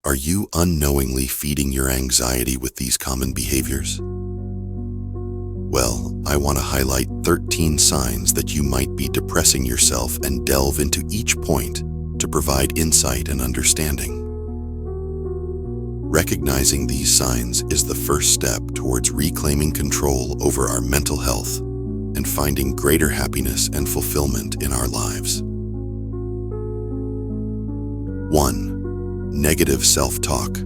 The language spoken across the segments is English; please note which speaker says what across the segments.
Speaker 1: Are you unknowingly feeding your anxiety with these common behaviors? Well, I want to highlight 13 signs that you might be depressing yourself and delve into each point to provide insight and understanding. Recognizing these signs is the first step towards reclaiming control over our mental health and finding greater happiness and fulfillment in our lives. 1. Negative self-talk.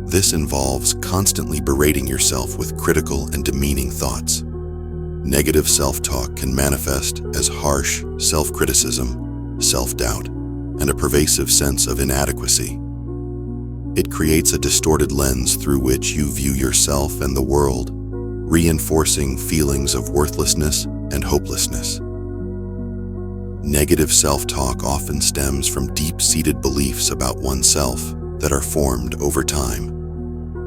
Speaker 1: This involves constantly berating yourself with critical and demeaning thoughts. Negative self-talk can manifest as harsh self-criticism, self-doubt, and a pervasive sense of inadequacy. It creates a distorted lens through which you view yourself and the world, reinforcing feelings of worthlessness and hopelessness. Negative self-talk often stems from deep-seated beliefs about oneself that are formed over time,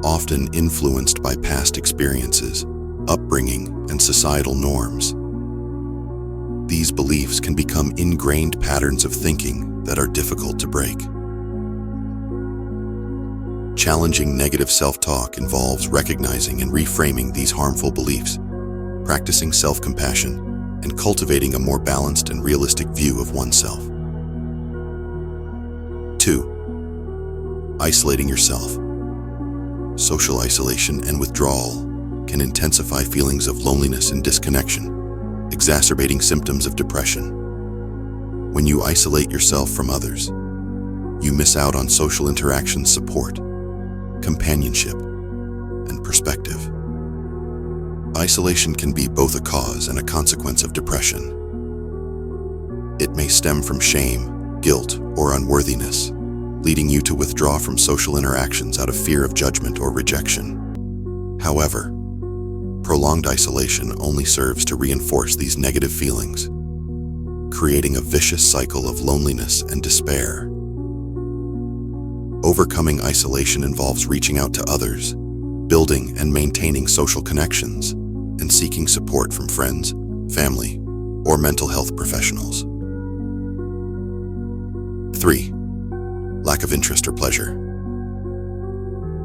Speaker 1: often influenced by past experiences, upbringing, and societal norms. These beliefs can become ingrained patterns of thinking that are difficult to break. Challenging negative self-talk involves recognizing and reframing these harmful beliefs, practicing self-compassion, and cultivating a more balanced and realistic view of oneself. 2. Isolating yourself. Social isolation and withdrawal can intensify feelings of loneliness and disconnection, exacerbating symptoms of depression. When you isolate yourself from others, you miss out on social interaction support, companionship, and perspective. Isolation can be both a cause and a consequence of depression. It may stem from shame, guilt, or unworthiness, leading you to withdraw from social interactions out of fear of judgment or rejection. However, prolonged isolation only serves to reinforce these negative feelings, creating a vicious cycle of loneliness and despair. Overcoming isolation involves reaching out to others, building and maintaining social connections, and seeking support from friends, family, or mental health professionals. 3. Lack of interest or pleasure.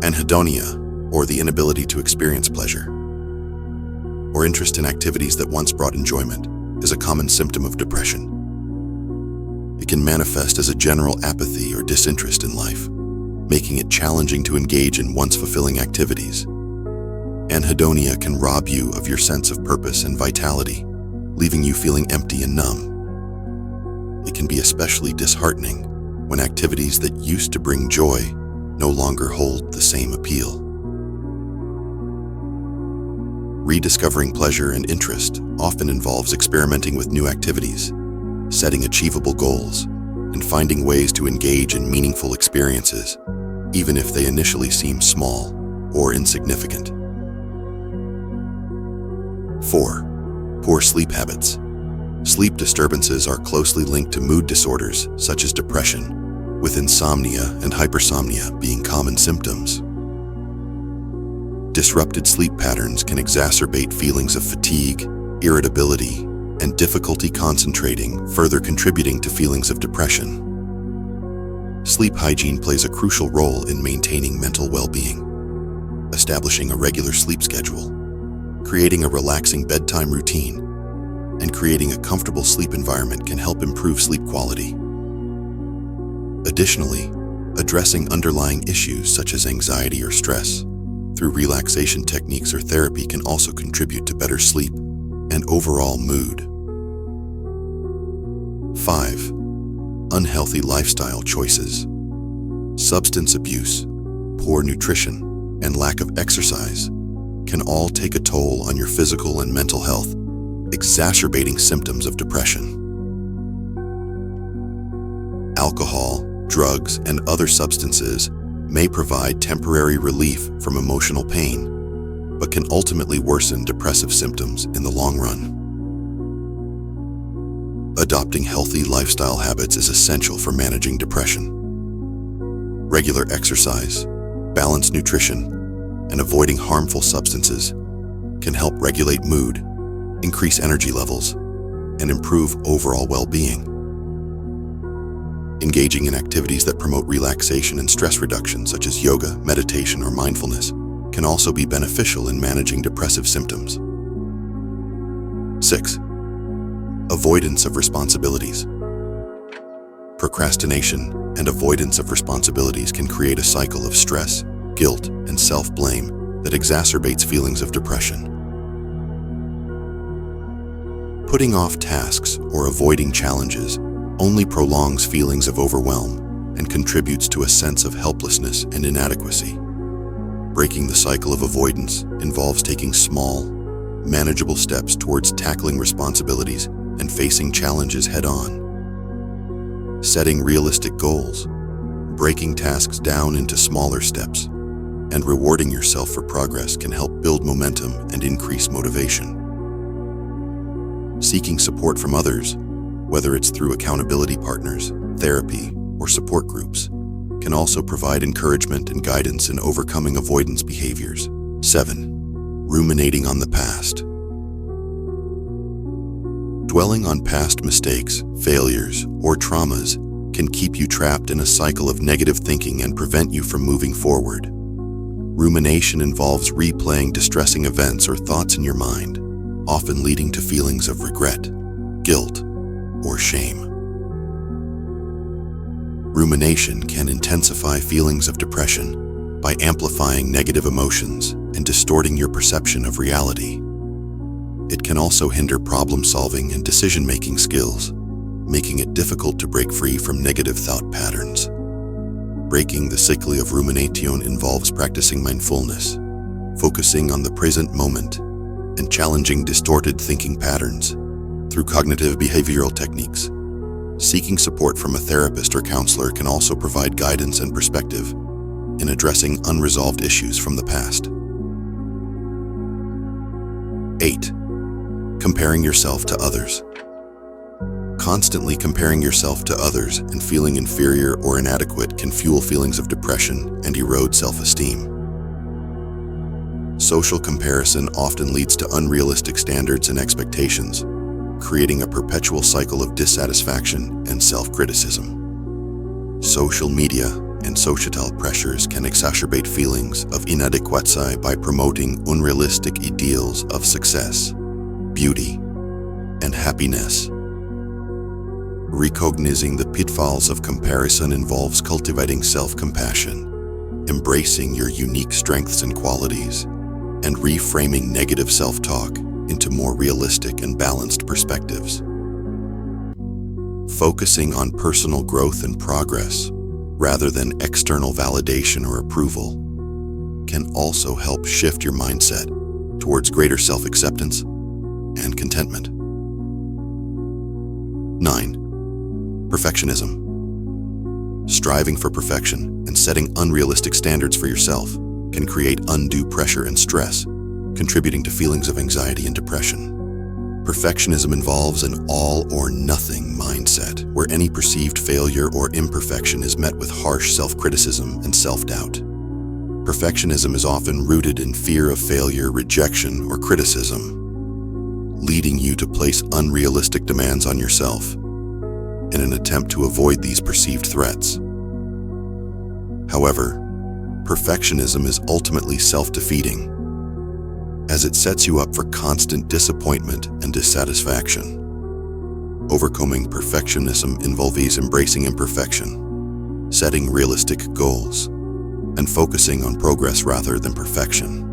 Speaker 1: Anhedonia, or the inability to experience pleasure, or interest in activities that once brought enjoyment, is a common symptom of depression. It can manifest as a general apathy or disinterest in life, making it challenging to engage in once fulfilling activities. Anhedonia can rob you of your sense of purpose and vitality, leaving you feeling empty and numb. It can be especially disheartening when activities that used to bring joy no longer hold the same appeal. Rediscovering pleasure and interest often involves experimenting with new activities, setting achievable goals, and finding ways to engage in meaningful experiences, even if they initially seem small or insignificant. 4. Poor sleep habits. Sleep disturbances are closely linked to mood disorders such as depression, with insomnia and hypersomnia being common symptoms. Disrupted sleep patterns can exacerbate feelings of fatigue, irritability, and difficulty concentrating, further contributing to feelings of depression. Sleep hygiene plays a crucial role in maintaining mental well-being. Establishing a regular sleep schedule, creating a relaxing bedtime routine, and creating a comfortable sleep environment can help improve sleep quality. Additionally, addressing underlying issues such as anxiety or stress through relaxation techniques or therapy can also contribute to better sleep and overall mood. 5. Unhealthy lifestyle choices. Substance abuse, poor nutrition, and lack of exercise can all take a toll on your physical and mental health, exacerbating symptoms of depression. Alcohol, drugs, and other substances may provide temporary relief from emotional pain, but can ultimately worsen depressive symptoms in the long run. Adopting healthy lifestyle habits is essential for managing depression. Regular exercise, balanced nutrition, and avoiding harmful substances can help regulate mood, increase energy levels, and improve overall well-being. Engaging in activities that promote relaxation and stress reduction, such as yoga, meditation, or mindfulness, can also be beneficial in managing depressive symptoms. 6. Avoidance of responsibilities. Procrastination and avoidance of responsibilities can create a cycle of stress, guilt, and self-blame that exacerbates feelings of depression. Putting off tasks or avoiding challenges only prolongs feelings of overwhelm and contributes to a sense of helplessness and inadequacy. Breaking the cycle of avoidance involves taking small, manageable steps towards tackling responsibilities and facing challenges head-on. Setting realistic goals, breaking tasks down into smaller steps, and rewarding yourself for progress can help build momentum and increase motivation. Seeking support from others, whether it's through accountability partners, therapy, or support groups, can also provide encouragement and guidance in overcoming avoidance behaviors. 7. Ruminating on the past. Dwelling on past mistakes, failures, or traumas can keep you trapped in a cycle of negative thinking and prevent you from moving forward. Rumination involves replaying distressing events or thoughts in your mind, often leading to feelings of regret, guilt, or shame. Rumination can intensify feelings of depression by amplifying negative emotions and distorting your perception of reality. It can also hinder problem-solving and decision-making skills, making it difficult to break free from negative thought patterns. Breaking the cycle of rumination involves practicing mindfulness, focusing on the present moment, and challenging distorted thinking patterns through cognitive behavioral techniques. Seeking support from a therapist or counselor can also provide guidance and perspective in addressing unresolved issues from the past. 8. Comparing yourself to others. Constantly comparing yourself to others and feeling inferior or inadequate can fuel feelings of depression and erode self-esteem. Social comparison often leads to unrealistic standards and expectations, creating a perpetual cycle of dissatisfaction and self-criticism. Social media and societal pressures can exacerbate feelings of inadequacy by promoting unrealistic ideals of success, beauty, and happiness. Recognizing the pitfalls of comparison involves cultivating self-compassion, embracing your unique strengths and qualities, and reframing negative self-talk into more realistic and balanced perspectives. Focusing on personal growth and progress, rather than external validation or approval, can also help shift your mindset towards greater self-acceptance and contentment. 9. Perfectionism. Striving for perfection and setting unrealistic standards for yourself can create undue pressure and stress, contributing to feelings of anxiety and depression. Perfectionism involves an all-or-nothing mindset, where any perceived failure or imperfection is met with harsh self-criticism and self-doubt. Perfectionism is often rooted in fear of failure, rejection, or criticism, leading you to place unrealistic demands on yourself in an attempt to avoid these perceived threats. However, perfectionism is ultimately self-defeating, as it sets you up for constant disappointment and dissatisfaction. Overcoming perfectionism involves embracing imperfection, setting realistic goals, and focusing on progress rather than perfection.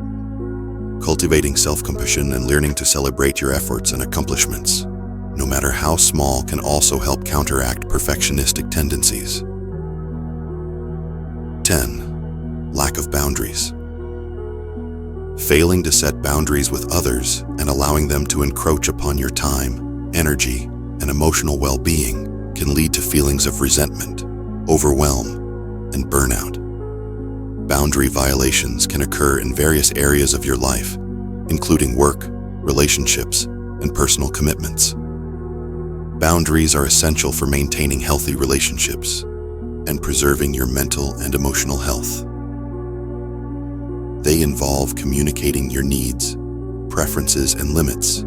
Speaker 1: Cultivating self-compassion and learning to celebrate your efforts and accomplishments, no matter how small, can also help counteract perfectionistic tendencies. 10. Lack of boundaries. Failing to set boundaries with others and allowing them to encroach upon your time, energy, and emotional well-being can lead to feelings of resentment, overwhelm, and burnout. Boundary violations can occur in various areas of your life, including work, relationships, and personal commitments. Boundaries are essential for maintaining healthy relationships and preserving your mental and emotional health. They involve communicating your needs, preferences, and limits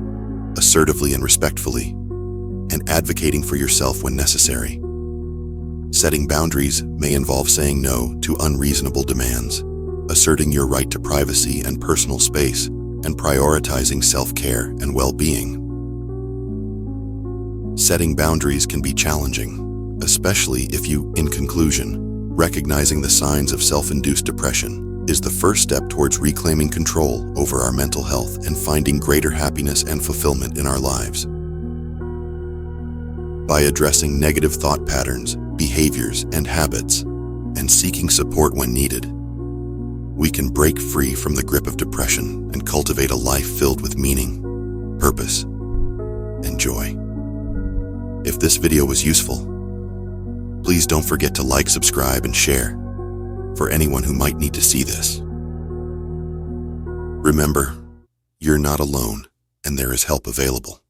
Speaker 1: assertively and respectfully, and advocating for yourself when necessary. Setting boundaries may involve saying no to unreasonable demands, asserting your right to privacy and personal space, and prioritizing self-care and well-being. Setting boundaries can be challenging, especially if you, in conclusion, recognizing the signs of self-induced depression is the first step towards reclaiming control over our mental health and finding greater happiness and fulfillment in our lives. By addressing negative thought patterns, behaviors, and habits, and seeking support when needed, we can break free from the grip of depression and cultivate a life filled with meaning, purpose, and joy. If this video was useful, please don't forget to like, subscribe, and share for anyone who might need to see this. Remember, you're not alone, and there is help available.